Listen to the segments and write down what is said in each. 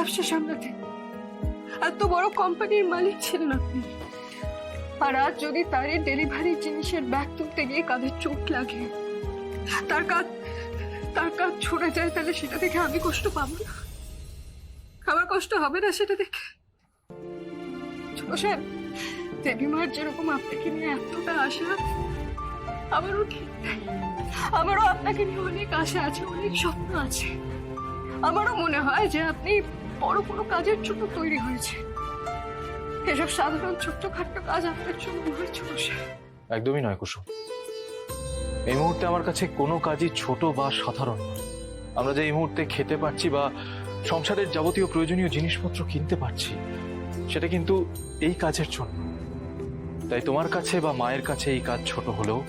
ব্যবসা সামলাতেন, এত বড় কোম্পানির মালিক ছিলেন আপনি। আর আজ যদি তার ডেলিভারি জিনিসের ব্যাগ তুলতে গিয়ে কাঁধে চোট লাগে, তার কাঁধ ছড়ে যায়, তাহলে সেটা দেখে আমি কষ্ট পাবো না? আমার কষ্ট হবে না সেটা দেখে? ছোট সাহেব, দেবীমার যেরকম আপনাকে নিয়ে এতটা আশা, আমারও ঠিক তাই। আমারও আপনাকে নিয়ে অনেক আশা আছে, অনেক স্বপ্ন আছে। আমারও মনে হয় যে আপনি বড় কোনো কাজের জন্য তৈরি হয়েছে। এসব সাধারণ ছোট্টখাট্ট কাজ আপনার জন্য নয় ছোট সাহেব। একদমই নয় কুসুম, এই মুহূর্তে আমার কাছে কোনো কাজই ছোট বা সাধারণ নয়। আমরা যে এই মুহূর্তে খেতে পারছি বা সংসারের যাবতীয় প্রয়োজনীয় জিনিসপত্র কিনতে পারছি, সেটা কিন্তু এই কাজের জন্য। তাই তোমার কাছে বা মায়ের কাছে এই কাজ ছোট হলেও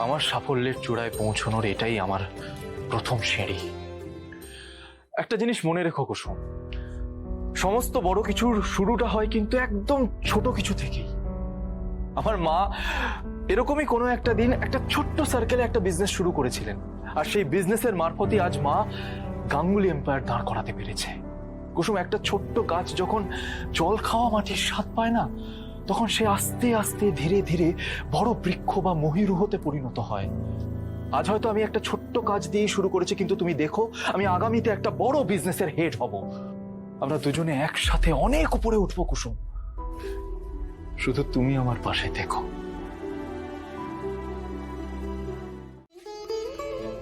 আমার সাফল্যের চূড়ায় পৌঁছানোর এটাই আমার প্রথম সিঁড়ি। একটা জিনিস মনে রেখো কুসুম, সমস্ত বড় কিছুর শুরুটা হয় কিন্তু একদম ছোট কিছু থেকেই। আমার মা এরকমই কোনো একটা দিন একটা ছোট্ট সার্কেলে একটা বিজনেস শুরু করেছিলেন, আর সেই বিজনেসের মারফতই আজ মা গাঙ্গুলি এম্পায়ার দাঁড় করাতে পেরেছে। কুসুম, একটা ছোট্ট গাছ যখন জল খাওয়া মাটির স্বাদ পায় না, তখন সে আস্তে আস্তে ধীরে ধীরে বড় বৃক্ষ বা মহিরুহতে পরিণত হয়। আজ হয়তো আমি একটা ছোট্ট কাজ দিয়ে শুরু করেছি, কিন্তু তুমি দেখো আমি আগামীতে একটা বড় বিজনেসের হেড হব। আমরা দুজনে একসাথে অনেক উপরে উঠবো কুসুম, শুধু তুমি আমার পাশে দেখো।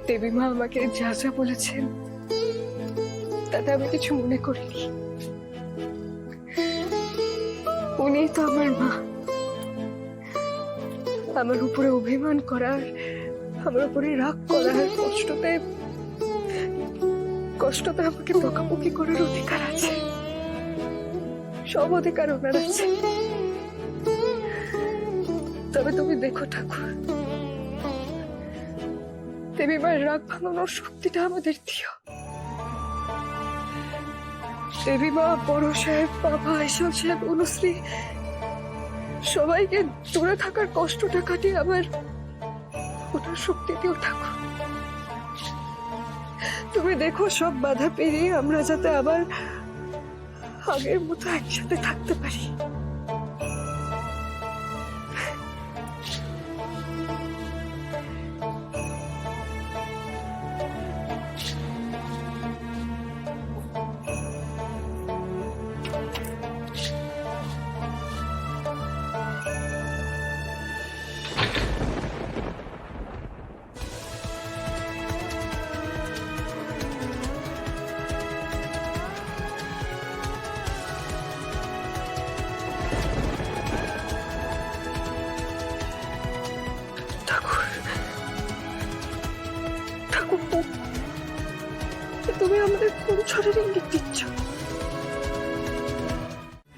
দেবীমা আমাকে যা যা বলেছেন তাতে আমি কিছু মনে করিনি। উনি তো আমার মা। আমার উপরে অভিমান করার, আমার উপরে রাগ করার, কষ্টতে আমাকে বকাবকি করার অধিকার আছে। সব অধিকার ওনার আছে। তবে তুমি দেখো ঠাকুর, দেবীমার রাগ ভাঙানোর শক্তিটা আমাদের দিও। দেবীমা, বড় সাহেব, বাবা, এসব সাহেব, অনুশ্রী, সবাইকে দূরে থাকার কষ্টটা কাটিয়ে আবার ওটার শক্তি দিও ঠাকুর। তুমি দেখো সব বাধা পেরিয়ে আমরা যাতে আবার আগের মতো একসাথে থাকতে পারি। তুমি আমাদের কোন ছড়ের ইঙ্গিত দিচ্ছ?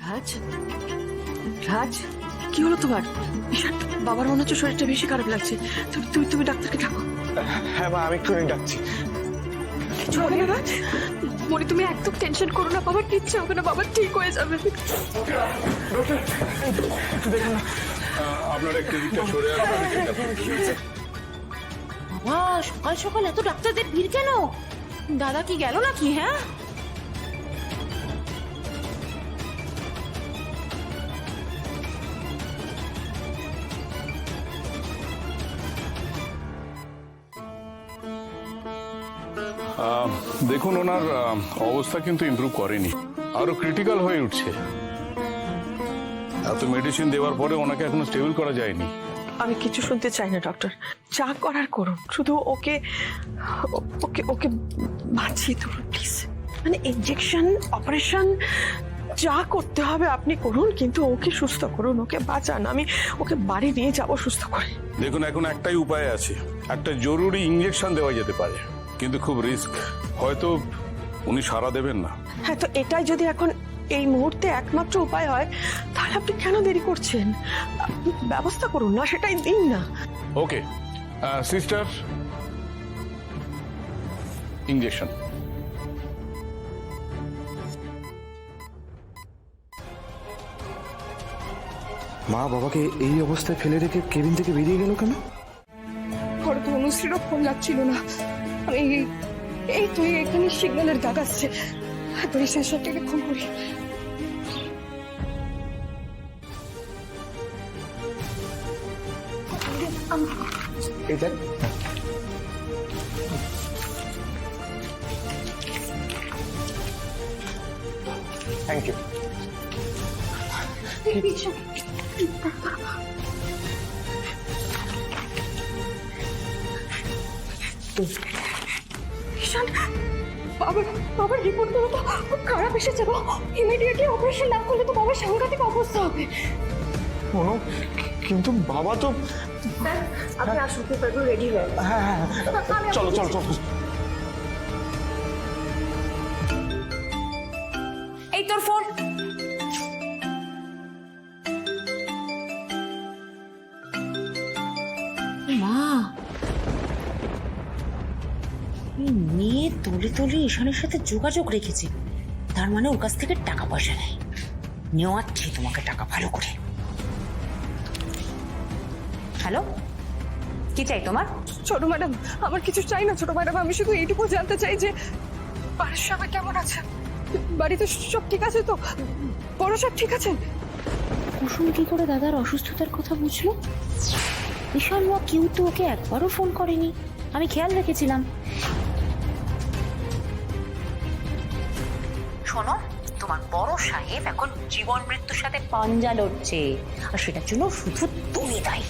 রাজ, রাজ, কি হলো তোমার? বাবার মনে হচ্ছে শরীরটা বেশি খারাপ লাগছে। তুমি ডাক্তারকে ডাকো। হ্যাঁ মা, আমি একটু ডাকছি। কিছু হবে না রাজ? মনে তুমি একদম টেনশন করো না, বাবার কিচ্ছু হবে না, বাবা ঠিক হয়ে যাবে। দেখুন না, আপনারা একটু দিকটা সরে আসবেন। বাবা, সকাল সকাল এত ডাক্তারদের ভিড় কেন? দাদা কি গেল নাকি? হ্যাঁ, দেখুন, ওনার অবস্থা কিন্তু ইমপ্রুভ করেনি, আরো ক্রিটিক্যাল হয়ে উঠছে। এত মেডিসিন দেওয়ার পরে ওনাকে এখনো স্টেবল করা যায়নি। আমি কিছু শুনতে চাই না ডক্টর, যা করার করুন, শুধু ওকে ওকে ওকে বাঁচিয়ে তুলুন প্লিজ। মানে ইনজেকশন, অপারেশন যা করতে হবে আপনি করুন, কিন্তু ওকে সুস্থ করুন, ওকে বাঁচান। আমি ওকে বাড়ি নিয়ে যাব সুস্থ করে। দেখুন, এখন একটাই উপায় আছে, একটা জরুরি ইঞ্জেকশন দেওয়া যেতে পারে, কিন্তু খুব রিস্ক। হয়তো উনি সাড়া দেবেন না। হ্যাঁ, তো এটাই যদি এখন এই মুহূর্তে একমাত্র উপায় হয়, তাহলে আপনি কেন দেরি করছেন? ব্যবস্থা করুন না, সেটাই দিন না। ওকে সিস্টার, ইঞ্জেকশন। মা বাবাকে এই অবস্থায় ফেলে রেখে কেবিন থেকে বেরিয়ে গেল কেন? ঘরে তো অনুশ্রীরও ফোন লাগছিল না। আমি এই তো এখানে সিগন্যালের দাগ আসছে, একবার রিসেপশনটাকে ফোন করি। এই দেখ থ্যাংক ইউ ঈশান, বাবার রিপোর্ট তো খুব খারাপ এসেছে গো। ইমিডিয়েটলি অপারেশন না করলে তো বাবার সাংঘাতিক অবস্থা হবে। অনু কিন্তু বাবা তো আপনি আসুন, পেপারগুলো রেডি হয়ে গেছে। হ্যাঁ হ্যাঁ চলো চলো চলো এই তোর ফোন। মা, এই মেয়ে তলে তলে ঈশানের সাথে যোগাযোগ রেখেছে, তার মানে ওর কাছ থেকে টাকা পয়সা নেয়। নেওয়াচ্ছি তোমাকে টাকা ভালো করে। হ্যালো, কি চাই তোমার? ছোট ম্যাডাম, আমার কিছু চাই না ছোট ম্যাডাম, আমি শুধু এইটুকু জানতে চাই যে বাড়ির সবাই কেমন আছে, বাড়িতে সব ঠিক আছে তো, বড় সব ঠিক আছেন? কুসুম কি করে দাদার অসুস্থতার কথা বুঝলো? ঈশান বা কেউ তো ওকে একবারও ফোন করেনি, আমি খেয়াল রেখেছিলাম। শোনো, তোমার বড় সাহেব এখন জীবন মৃত্যুর সাথে পাঞ্জা লড়ছে, আর সেটার জন্য শুধু তুমি দায়ী।